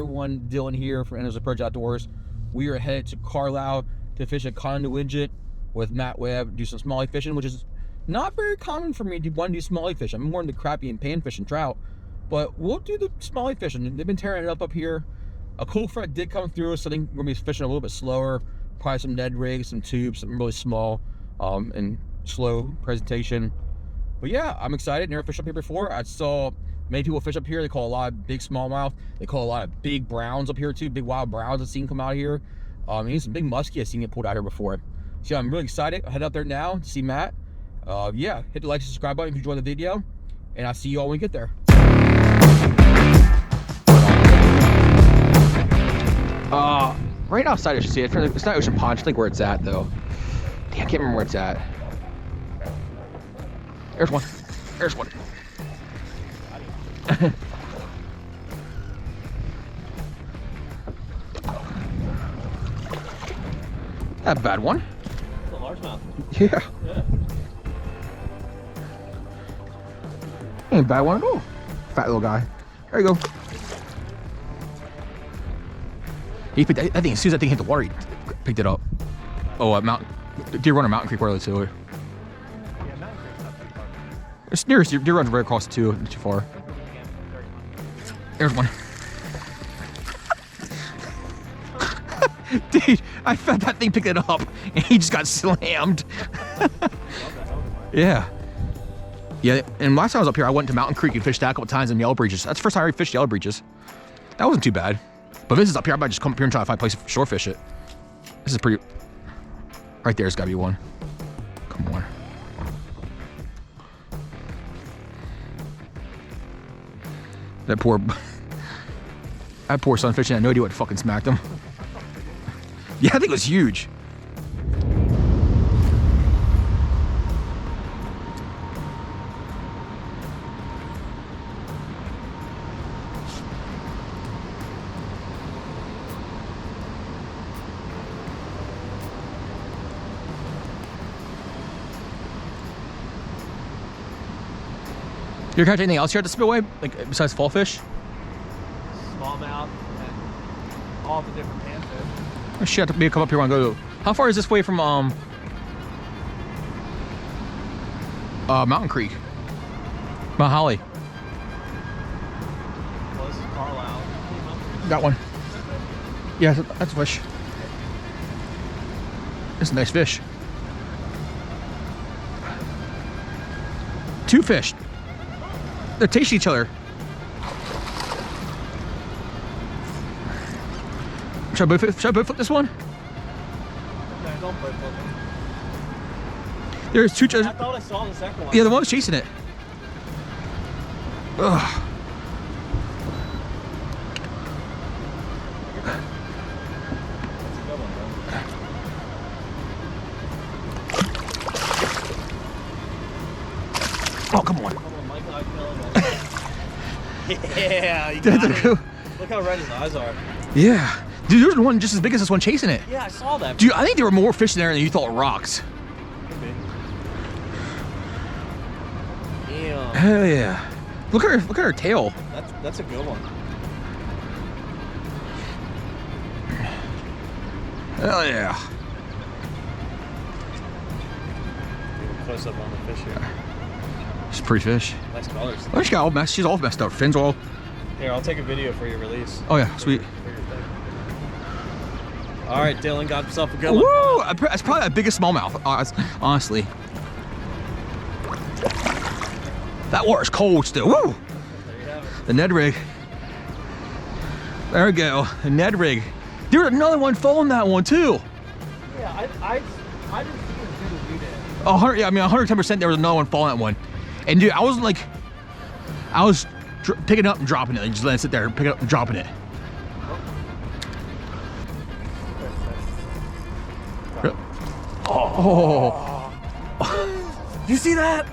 everyone, Dylan here from Endless Approach Outdoors. We are headed to Carlisle to fish at Conodoguinet with Matt Webb, do some smallie fishing, which is not very common for me to want to do smallie fish. I'm more into crappie and panfish and trout, but we'll do the smallie fishing. They've been tearing it up here. A cool front did come through, so I think we're gonna be fishing a little bit slower. Probably some Ned rigs, some tubes, something really small and slow presentation. But yeah, I'm excited. Never fished up here before. I saw many people fish up here. They call a lot of big smallmouth. They call a lot of big browns up here too. Big wild browns I've seen come out here. And some big muskie I've seen get pulled out here before. So yeah, I'm really excited. I'll head out there now to see Matt. Yeah, hit the like and subscribe button if you enjoyed the video. And I'll see you all when we get there. Right outside I should see it. It's not Ocean Pond. I think where it's at though. Damn, I can't remember where it's at. There's one. There's one. Not a bad one. It's a largemouth. Yeah. Ain't a bad one at all. Fat little guy. There you go. He picked, I think as soon as that thing hit the water, he picked it up. Oh, Deer Run or Mountain Creek, where are the two? Yeah, Mountain Creek's not too far. It's nearest. Deer Run's right across the two, not too far. There's one. Dude, I felt that thing picked it up and he just got slammed. Yeah. Yeah, and last time I was up here, I went to Mountain Creek and fished that a couple times in yellow breeches. That's the first time I fished yellow breeches. That wasn't too bad. But this is up here, I might just come up here and try to find a place to shore fish it. This is pretty... Right there's gotta be one. Come on. That poor son fishing had no idea what fucking smacked him. Yeah, I think it was huge. You catch anything else here at the spillway, like besides fall fish? Smallmouth and all the different panfish. Oh shit, maybe come up here and go. How far is this way from Mountain Creek? Mount Holly. Well, this is Carlisle. Got one. Yeah, that's a fish. That's a nice fish. Two fish. They're tasting each other. Should I boat flip this one? No, don't boat flip them. There's two. I thought I saw the second one. Yeah, the one was chasing it. Ugh. That's a good one, Oh, come on. Yeah, you got it. Look how red his eyes are. Yeah. Dude, there's one just as big as this one chasing it. Yeah, I saw that. Dude, I think there were more fish in there than you thought rocks. Could be. Damn. Hell yeah. Look at her tail. That's a good one. Hell yeah. Close up on the fish here. It's a pretty fish. Nice colors. Oh, she's all messed up. Fins all. Here, I'll take a video for your release. Oh yeah, sweet. All right, Dylan got himself a good one. Woo! That's probably the biggest smallmouth, honestly. That water's cold still. Woo! There you have it. The Ned rig. There we go. The Ned rig. There's another one following that one too. Yeah, I didn't see as good as you did. 100. Yeah, I mean 110% there was another one following that one. And dude, I was picking it up and dropping it. Like, just letting it sit there, picking it up and dropping it. Oh. Did you see that?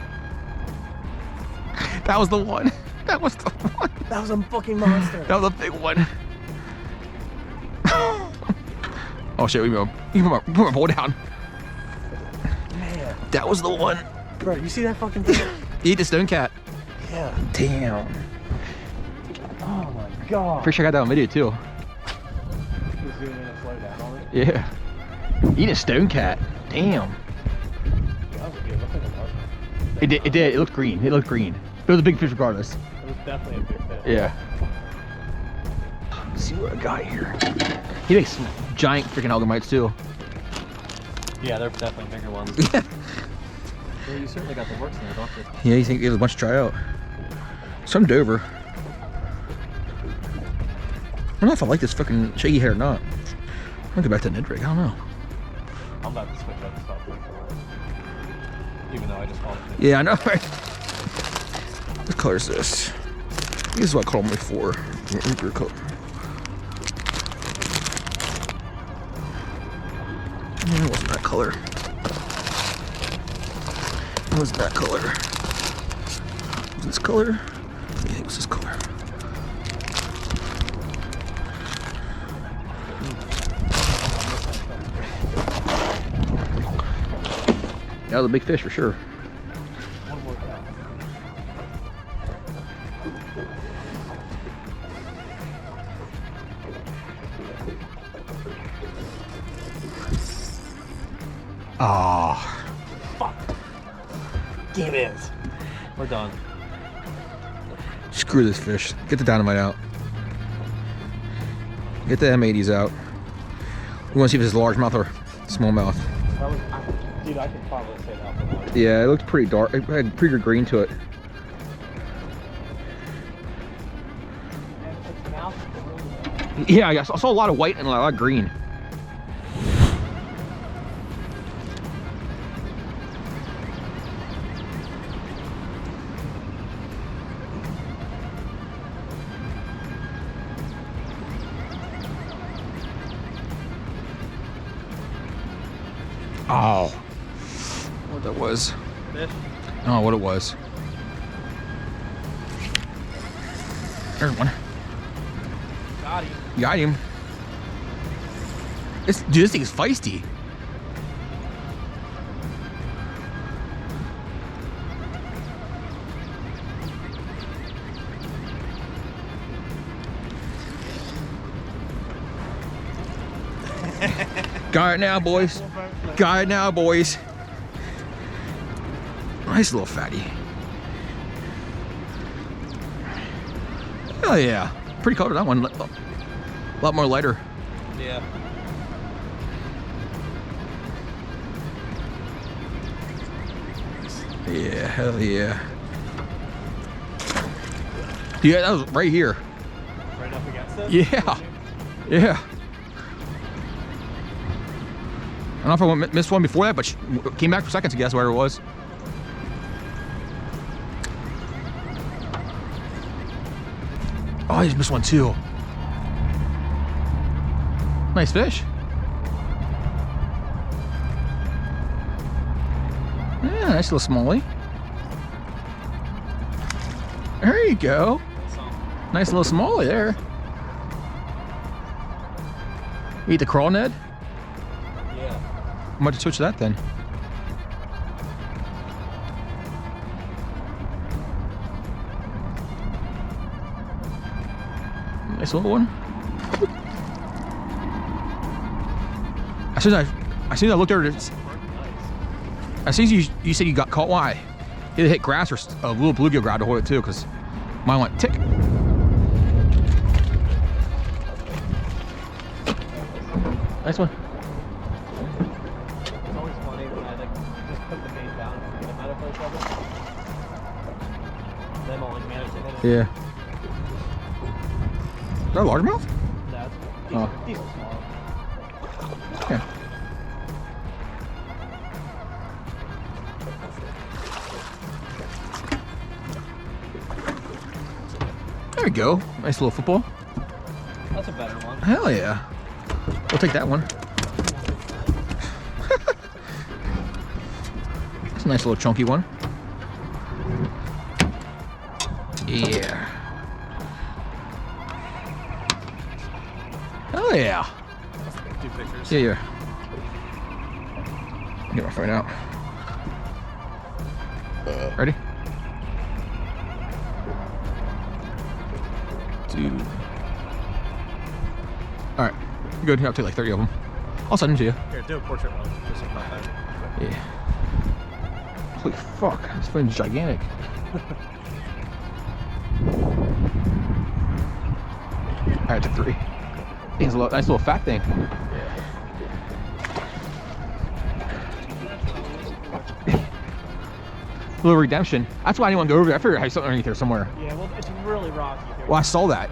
That was the one. That was the one. That was a fucking monster. That was a big one. Oh shit, we put my pole down. Man. That was the one. Bro, you see that fucking thing? Eat the stone cat. Yeah. Damn. Oh my god. Pretty sure I got that on video too. Just zoom in and slow down on it. Yeah. Eating a stone cat. Damn. That was good. Look at the mark. It did. It looked green. It looked green. It was a big fish regardless. It was definitely a big fish. Yeah. Let's see what I got here. He makes some giant freaking algamites too. Yeah, they're definitely bigger ones. Yeah. Well, you certainly got the works in there, don't you? Yeah, you think there's a bunch to try out. Some Dover. I don't know if I like this fucking shaggy hair or not. I'll go back to Ned rig. I don't know. I'm about to switch up stuff. Even though I just called it. Yeah, I know. Right? What color is this? This is what I called them before. Color. It wasn't that color. It was that color. Was this color? Yeah, it was this color. That was a big fish for sure. One more cow. Ah. Fuck. Damn it. We're done. Screw this fish. Get the dynamite out. Get the M80s out. We want to see if it's largemouth or smallmouth. That was, dude, I can probably say that one. Yeah, it looked pretty dark. It had pretty good green to it. And its mouth is really bad. Yeah, I saw a lot of white and a lot of green. Oh, what that was? Fish? Oh, what it was. There's one. Got him. Got him. Dude, this thing is feisty. Got it now, boys. Got it now, boys. Nice little fatty. Oh yeah, pretty color that one. A lot more lighter. Yeah. Yeah, hell yeah. Yeah, that was right here. Right up against it? Yeah, yeah. I don't know if I missed one before that, but she came back for seconds to guess where it was. Oh, I just missed one too. Nice fish. Yeah, nice little smallie. There you go. Nice little smallie there. You eat the crawl, Ned? Yeah. I might switch that then. Nice little one. As soon as I looked at it, as soon as you said you got caught, why? Either hit grass or a little bluegill grabbed to hold it too, because mine went tick. Nice one. It's always funny when I like just put the bait down and get a metaphor of it. Then I'll like manage to hit it. Yeah. Is that a largemouth? That's Oh. decent small. Yeah. There we go. Nice little football. That's a better one. Hell yeah. We'll take that one. That's a nice little chunky one. Yeah. Hell yeah. Do pictures. Yeah, yeah. Get my phone out. Ready? Dude. All right, good. Here, I'll take like 30 of them. I'll send them to you. Here, do a portrait mode. Just so pop out. Yeah. Holy fuck, this thing's gigantic. All right, I took 3. It's a nice little fat thing. A little redemption. That's why I didn't want to go over there. I figured I had something underneath there somewhere. Yeah, well, it's really rocky here. Well, I saw that.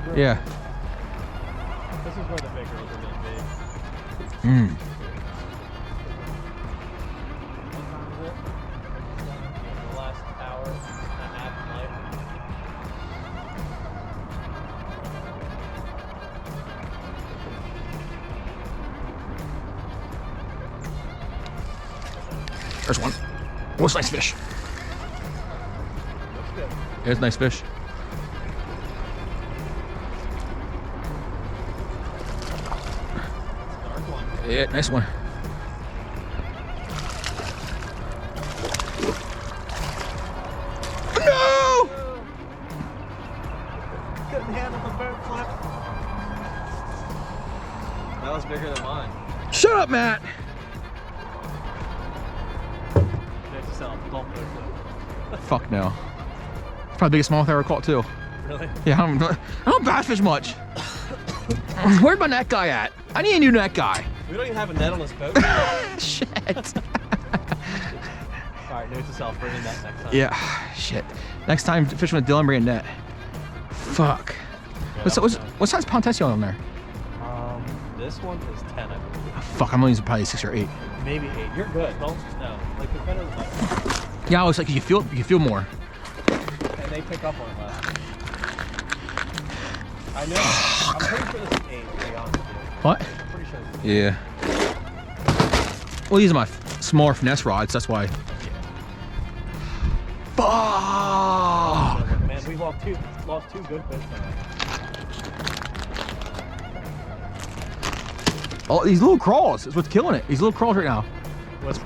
Really, Yeah. This is where the big girls are going to be. Mm. What time is it? The last hour and a half of life. There's one. Oh, it's a nice fish. Looks good. Yeah, it's a nice fish. Dark one. Yeah, nice one. No! Couldn't handle the boat flip. That was bigger than mine. Shut up, Matt. Don't boat flip. Fuck no. It's probably the biggest smallmouth I ever caught too. Really? Yeah, I don't bass fish much. Where's my net guy at? I need a new net guy. We don't even have a net on this boat. Shit. Alright, note to self, bring a net next time. Yeah, shit. Next time, fishing with Dylan, bring a net. Fuck. Yeah, What size Pontesio on there? This one is 10, I believe. Oh, fuck, I'm only using probably 6 or 8. Maybe 8. You're good. Don't no. Like it's better than that. Yeah, I was like, you feel more. And they pick up on it less. I know. I'm pretty sure this is 8, to be honest with you. What? I'm pretty sure this is 8. Yeah. Well, these are my smaller finesse rods, that's why. Fuck! Man, we lost two good fish tonight. Oh, these little crawls is what's killing it. These little crawls right now. What's...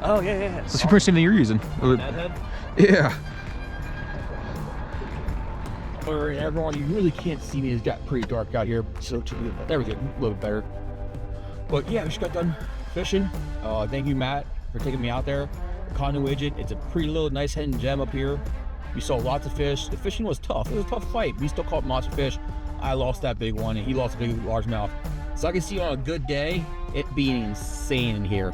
Oh, yeah. That's the pretty same thing you're using. Net head? Yeah. Alright, everyone, you really can't see me. It's got pretty dark out here. So there we go, a little bit better. But yeah, we just got done fishing. Thank you, Matt, for taking me out there. Conodoguinet, it's a pretty little nice hidden gem up here. We saw lots of fish. The fishing was tough. It was a tough fight. We still caught monster fish. I lost that big one, and he lost a big largemouth. So I can see on a good day, it being insane in here.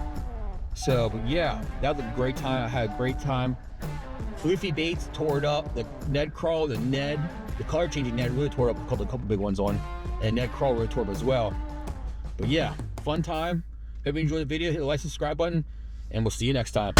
So, but yeah, that was a great time. I had a great time. Floofy baits tore it up. The Ned crawl, the color changing Ned really tore up. Caught a couple big ones on, and Ned crawl really tore up as well. But yeah, fun time. Hope you enjoyed the video. Hit the like, subscribe button, and we'll see you next time.